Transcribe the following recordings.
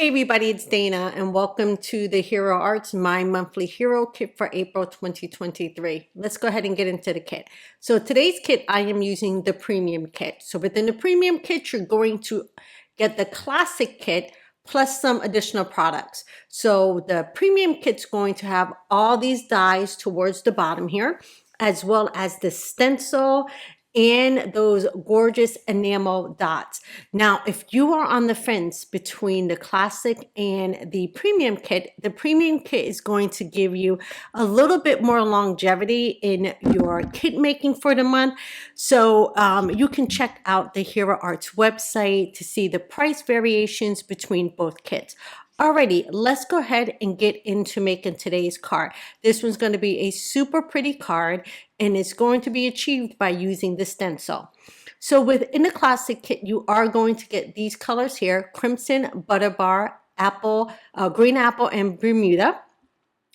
Hey everybody, it's Dana and welcome to the Hero Arts, my monthly hero kit for April 2023. Let's go ahead and get into the kit. So today's kit, I am using the premium kit. So within the premium kit, you're going to get the classic kit plus some additional products. So the premium kit's going to have all these dies towards the bottom here, as well as the stencil and those gorgeous enamel dots. Now, if you are on the fence between the classic and the premium kit is going to give you a little bit more longevity in your kit making for the month. So you can check out the Hero Arts website to see the price variations between both kits. Alrighty, let's go ahead and get into making today's card. This one's going to be a super pretty card and it's going to be achieved by using the stencil. So within the classic kit, you are going to get these colors here: Crimson, Butterbar, Apple, Green Apple, and Bermuda.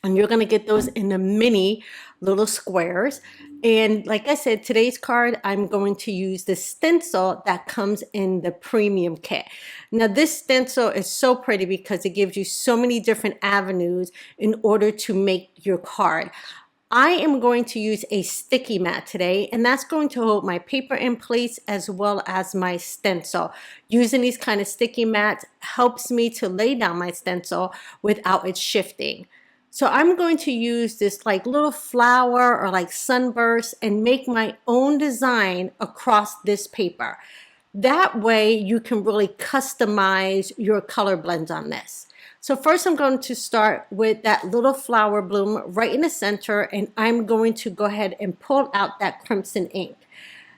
And you're going to get those in the mini little squares. And like I said, today's card, I'm going to use the stencil that comes in the premium kit. Now this stencil is so pretty because it gives you so many different avenues in order to make your card. I am going to use a sticky mat today, and that's going to hold my paper in place as well as my stencil. Using these kind of sticky mats helps me to lay down my stencil without it shifting. So I'm going to use this like little flower or like sunburst and make my own design across this paper. That way you can really customize your color blends on this. So first I'm going to start with that little flower bloom right in the center, and I'm going to go ahead and pull out that crimson ink.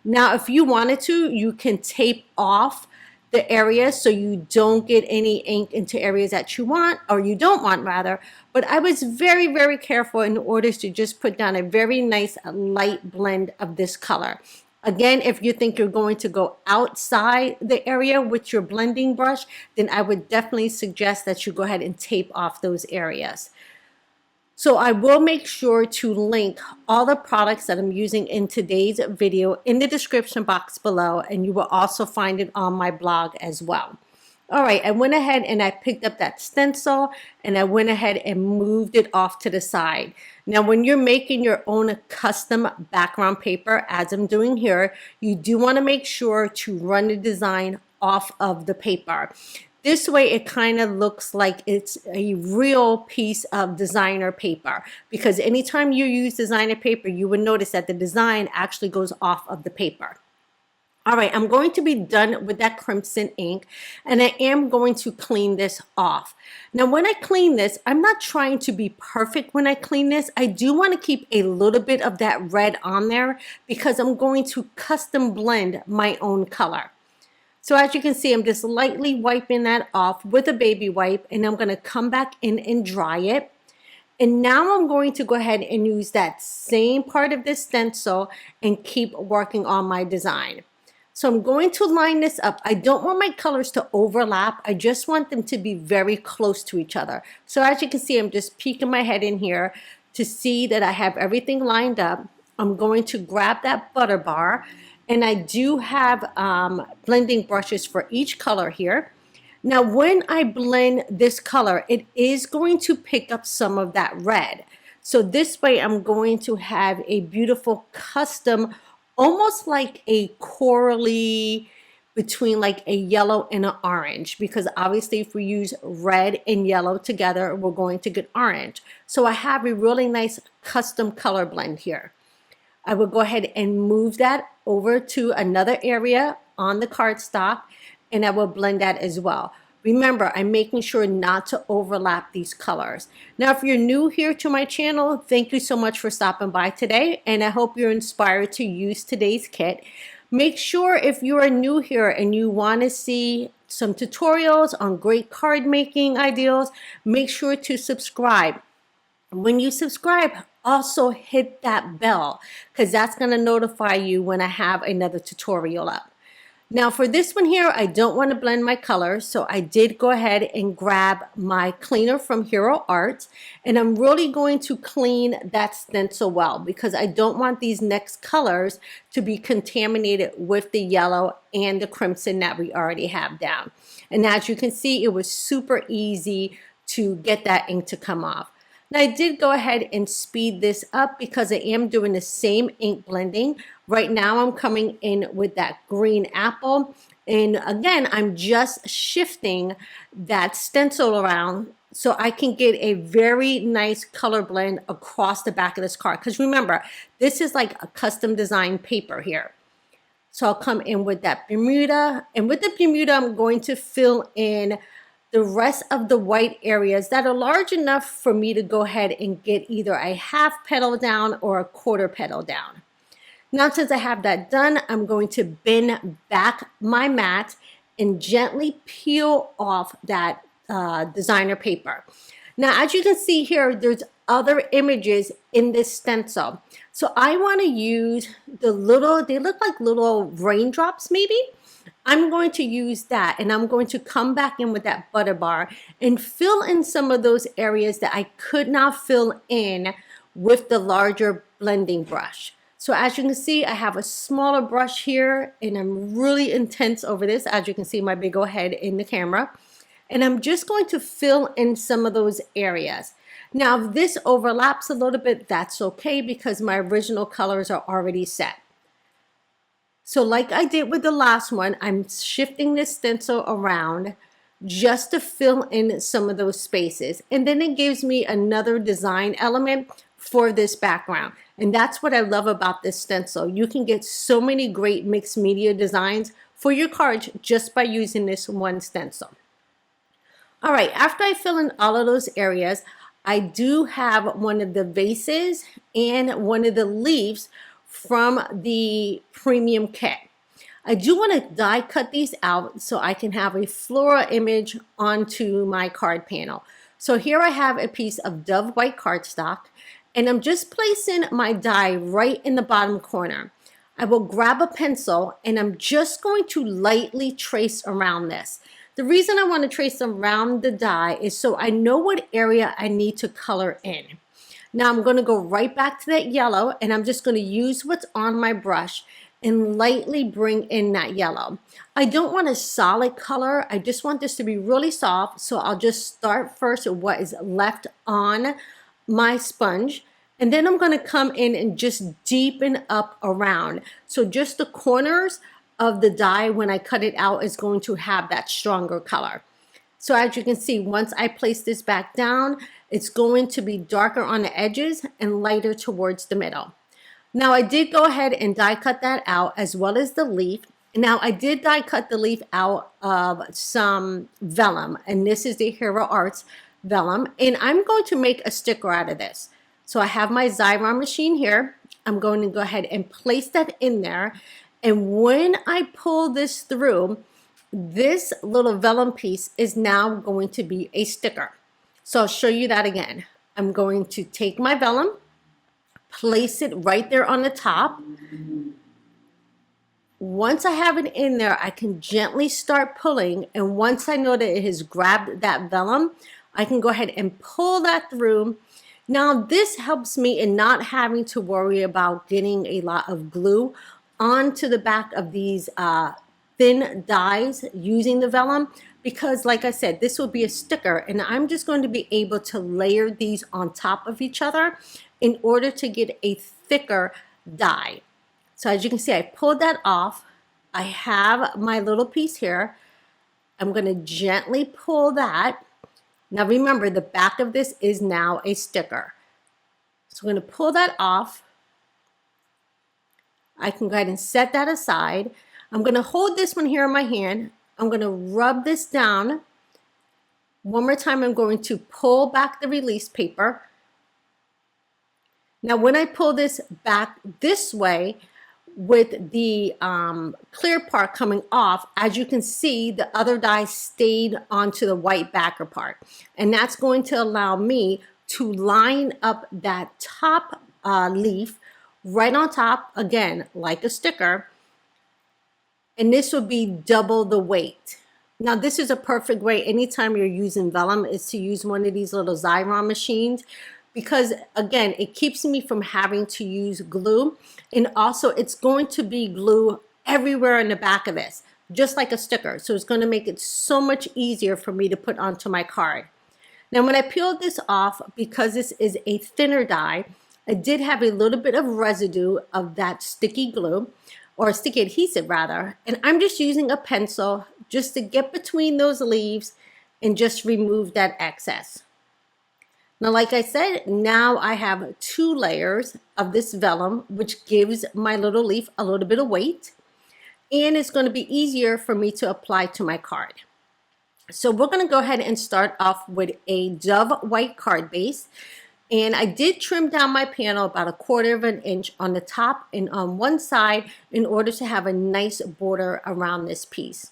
Now if you wanted to, you can tape off the area so you don't get any ink into areas that you want, or you don't want rather. But I was very, very careful in order to just put down a very nice light blend of this color. Again, if you think you're going to go outside the area with your blending brush, then I would definitely suggest that you go ahead and tape off those areas. So I will make sure to link all the products that I'm using in today's video in the description box below, and you will also find it on my blog as well. All right, I went ahead and I picked up that stencil and I went ahead and moved it off to the side. Now, when you're making your own custom background paper, as I'm doing here, you do want to make sure to run the design off of the paper. This way it kind of looks like it's a real piece of designer paper, because anytime you use designer paper, you would notice that the design actually goes off of the paper. All right, I'm going to be done with that crimson ink, and I am going to clean this off. Now, when I clean this, I'm not trying to be perfect when I clean this. I do want to keep a little bit of that red on there because I'm going to custom blend my own color. So as you can see, I'm just lightly wiping that off with a baby wipe, and I'm going to come back in and dry it. And now I'm going to go ahead and use that same part of this stencil and keep working on my design. So I'm going to line this up. I don't want my colors to overlap. I just want them to be very close to each other. So as you can see, I'm just peeking my head in here to see that I have everything lined up. I'm going to grab that butter bar. And I do have blending brushes for each color here. Now, when I blend this color, it is going to pick up some of that red. So this way, I'm going to have a beautiful custom, almost like a corally between like a yellow and an orange, because obviously if we use red and yellow together, we're going to get orange. So I have a really nice custom color blend here. I will go ahead and move that over to another area on the cardstock, and I will blend that as well. Remember, I'm making sure not to overlap these colors. Now, if you're new here to my channel, thank you so much for stopping by today, and I hope you're inspired to use today's kit. Make sure if you are new here and you want to see some tutorials on great card making ideas, make sure to subscribe. When you subscribe, also hit that bell, because that's going to notify you when I have another tutorial up. Now for this one here, I don't want to blend my colors, so I did go ahead and grab my cleaner from Hero Arts, and I'm really going to clean that stencil well because I don't want these next colors to be contaminated with the yellow and the crimson that we already have down. And as you can see, it was super easy to get that ink to come off. Now I did go ahead and speed this up because I am doing the same ink blending. Right now I'm coming in with that green apple. And again, I'm just shifting that stencil around so I can get a very nice color blend across the back of this card. Because remember, this is like a custom design paper here. So I'll come in with that Bermuda. And with the Bermuda, I'm going to fill in the rest of the white areas that are large enough for me to go ahead and get either a half petal down or a quarter petal down. Now, since I have that done, I'm going to bend back my mat and gently peel off that designer paper. Now, as you can see here, there's other images in this stencil. So I want to use the little, they look like little raindrops maybe. I'm going to use that, and I'm going to come back in with that butter bar and fill in some of those areas that I could not fill in with the larger blending brush. So as you can see, I have a smaller brush here, and I'm really intense over this. As you can see, my big old head in the camera. And I'm just going to fill in some of those areas. Now, if this overlaps a little bit, that's okay because my original colors are already set. So like I did with the last one, I'm shifting this stencil around just to fill in some of those spaces. And then it gives me another design element for this background. And that's what I love about this stencil. You can get so many great mixed media designs for your cards just by using this one stencil. All right, after I fill in all of those areas, I do have one of the vases and one of the leaves from the premium kit. I do want to die cut these out so I can have a floral image onto my card panel. So here I have a piece of Dove white cardstock, and I'm just placing my die right in the bottom corner. I will grab a pencil and I'm just going to lightly trace around this. The reason I want to trace around the die is so I know what area I need to color in. Now I'm going to go right back to that yellow, and I'm just going to use what's on my brush and lightly bring in that yellow. I don't want a solid color. I just want this to be really soft. So I'll just start first with what is left on my sponge. And then I'm going to come in and just deepen up around. So just the corners of the die when I cut it out is going to have that stronger color. So as you can see, once I place this back down, it's going to be darker on the edges and lighter towards the middle. Now I did go ahead and die cut that out as well as the leaf. Now I did die cut the leaf out of some vellum, and this is the Hero Arts vellum, and I'm going to make a sticker out of this. So I have my Xyron machine here. I'm going to go ahead and place that in there, and when I pull this through, this little vellum piece is now going to be a sticker. So I'll show you that again. I'm going to take my vellum, place it right there on the top. Once I have it in there, I can gently start pulling, and once I know that it has grabbed that vellum, I can go ahead and pull that through. Now this helps me in not having to worry about getting a lot of glue onto the back of these thin dies using the vellum, because like I said, this will be a sticker, and I'm just going to be able to layer these on top of each other in order to get a thicker die. So as you can see, I pulled that off. I have my little piece here. I'm going to gently pull that. Now remember, the back of this is now a sticker. So I'm going to pull that off. I can go ahead and set that aside. I'm going to hold this one here in my hand. I'm going to rub this down. One more time, I'm going to pull back the release paper. Now when I pull this back this way with the clear part coming off, as you can see, the other die stayed onto the white backer part. And that's going to allow me to line up that top leaf right on top, again, like a sticker. And this would be double the weight. Now this is a perfect way anytime you're using vellum is to use one of these little Xyron machines, because again, it keeps me from having to use glue, and also it's going to be glue everywhere in the back of this. just like a sticker. So it's going to make it so much easier for me to put onto my card. Now, when I peeled this off, because this is a thinner die, I did have a little bit of residue of that sticky glue, or sticky adhesive rather, and I'm just using a pencil just to get between those leaves and just remove that excess. Now, like I said, now I have 2 layers of this vellum, which gives my little leaf a little bit of weight, and it's going to be easier for me to apply to my card. So we're going to go ahead and start off with a Dove white card base. And I did trim down my panel about 1/4 of an inch on the top and on one side in order to have a nice border around this piece.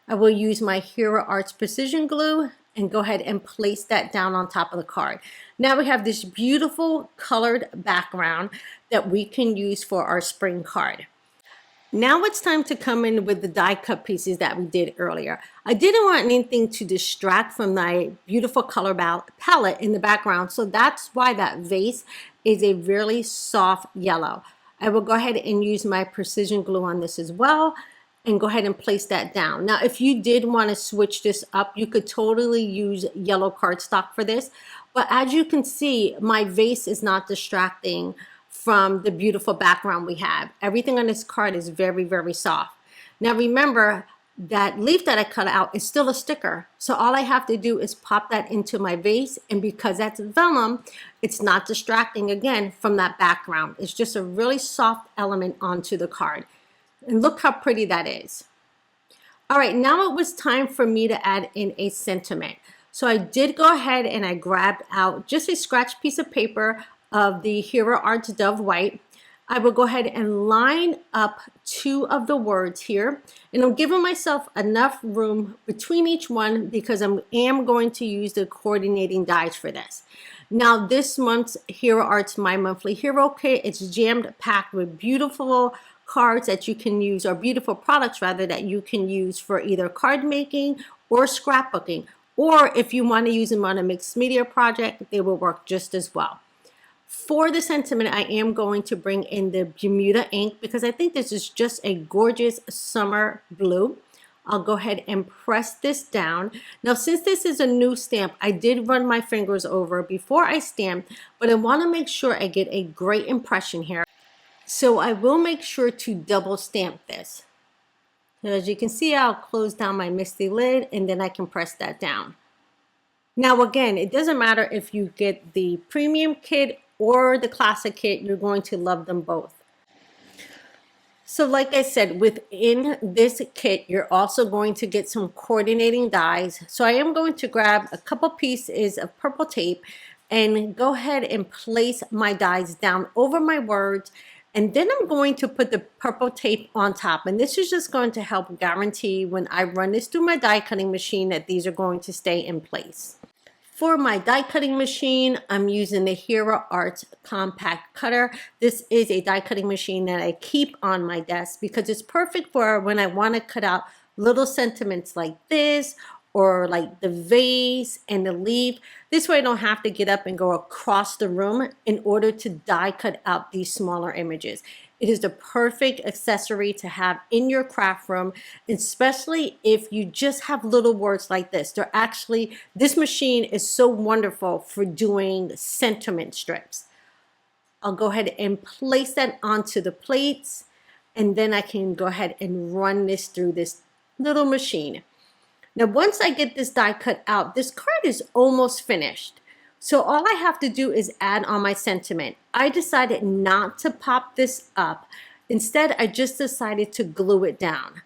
I will use my Hero Arts Precision Glue and go ahead and place that down on top of the card. Now we have this beautiful colored background that we can use for our spring card. Now it's time to come in with the die cut pieces that we did earlier. I didn't want anything to distract from my beautiful color palette in the background, so that's why that vase is a really soft yellow. I will go ahead and use my precision glue on this as well and go ahead and place that down. Now, if you did want to switch this up, you could totally use yellow cardstock for this, but as you can see, my vase is not distracting from the beautiful background we have. Everything on this card is very, very soft. Now remember, that leaf that I cut out is still a sticker. So all I have to do is pop that into my vase, and because that's vellum, it's not distracting again from that background. It's just a really soft element onto the card. And look how pretty that is. All right, now it was time for me to add in a sentiment. So I did go ahead and I grabbed out just a scratch piece of paper of the Hero Arts Dove White. I will go ahead and line up 2 of the words here, and I'm giving myself enough room between each one because I am going to use the coordinating dies for this. Now this month's Hero Arts My Monthly Hero Kit, it's jammed packed with beautiful cards that you can use, or beautiful products rather, that you can use for either card making or scrapbooking, or if you want to use them on a mixed media project, they will work just as well. For the sentiment, I am going to bring in the Bermuda ink because I think this is just a gorgeous summer blue. I'll go ahead and press this down. Now, since this is a new stamp, I did run my fingers over before I stamped, but I want to make sure I get a great impression here. So I will make sure to double stamp this. So as you can see, I'll close down my misty lid and then I can press that down. Now again, it doesn't matter if you get the premium kit or the classic kit, you're going to love them both. So like I said, within this kit, you're also going to get some coordinating dies. So I am going to grab a couple pieces of purple tape and go ahead and place my dies down over my words. And then I'm going to put the purple tape on top. And this is just going to help guarantee when I run this through my die cutting machine that these are going to stay in place. For my die cutting machine, I'm using the Hero Arts Compact Cutter. This is a die cutting machine that I keep on my desk because it's perfect for when I want to cut out little sentiments like this, or like the vase and the leaf. This way I don't have to get up and go across the room in order to die cut out these smaller images. It is the perfect accessory to have in your craft room, especially if you just have little words like this. This machine is so wonderful for doing sentiment strips. I'll go ahead and place that onto the plates, and then I can go ahead and run this through this little machine. Now, once I get this die cut out, this card is almost finished. So all I have to do is add on my sentiment. I decided not to pop this up. Instead, I just decided to glue it down.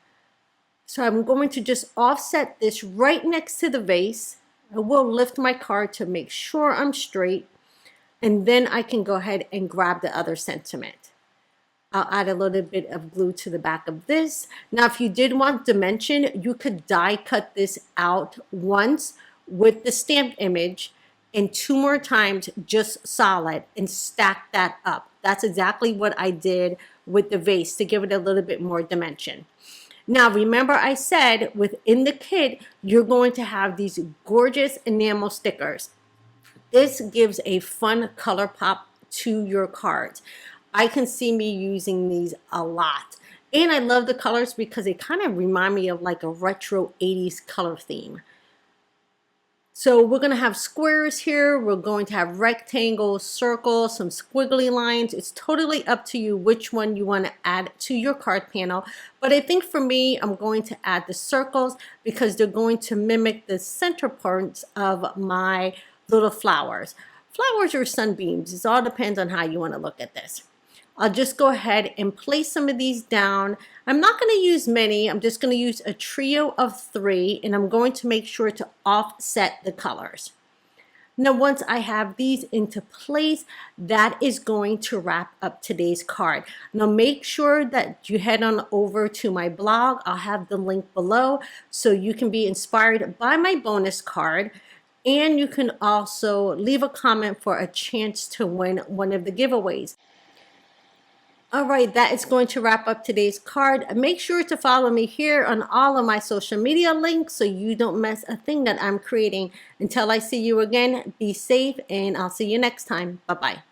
So I'm going to just offset this right next to the vase. I will lift my card to make sure I'm straight. And then I can go ahead and grab the other sentiment. I'll add a little bit of glue to the back of this. Now, if you did want dimension, you could die cut this out once with the stamped image and 2 more times just solid and stack that up. That's exactly what I did with the vase to give it a little bit more dimension. Now, remember I said within the kit, you're going to have these gorgeous enamel stickers. This gives a fun color pop to your cards. I can see me using these a lot. And I love the colors because they kind of remind me of like a retro 80s color theme. So we're going to have squares here. We're going to have rectangles, circles, some squiggly lines. It's totally up to you which one you want to add to your card panel. But I think for me, I'm going to add the circles because they're going to mimic the center parts of my little flowers. Flowers or sunbeams, it all depends on how you want to look at this. I'll just go ahead and place some of these down. I'm not going to use many. I'm just going to use a trio of 3, and I'm going to make sure to offset the colors. Now, once I have these into place, that is going to wrap up today's card. Now, make sure that you head on over to my blog. I'll have the link below so you can be inspired by my bonus card. And you can also leave a comment for a chance to win one of the giveaways. All right, that is going to wrap up today's card. Make sure to follow me here on all of my social media links so you don't miss a thing that I'm creating. Until I see you again, be safe, and I'll see you next time. Bye-bye.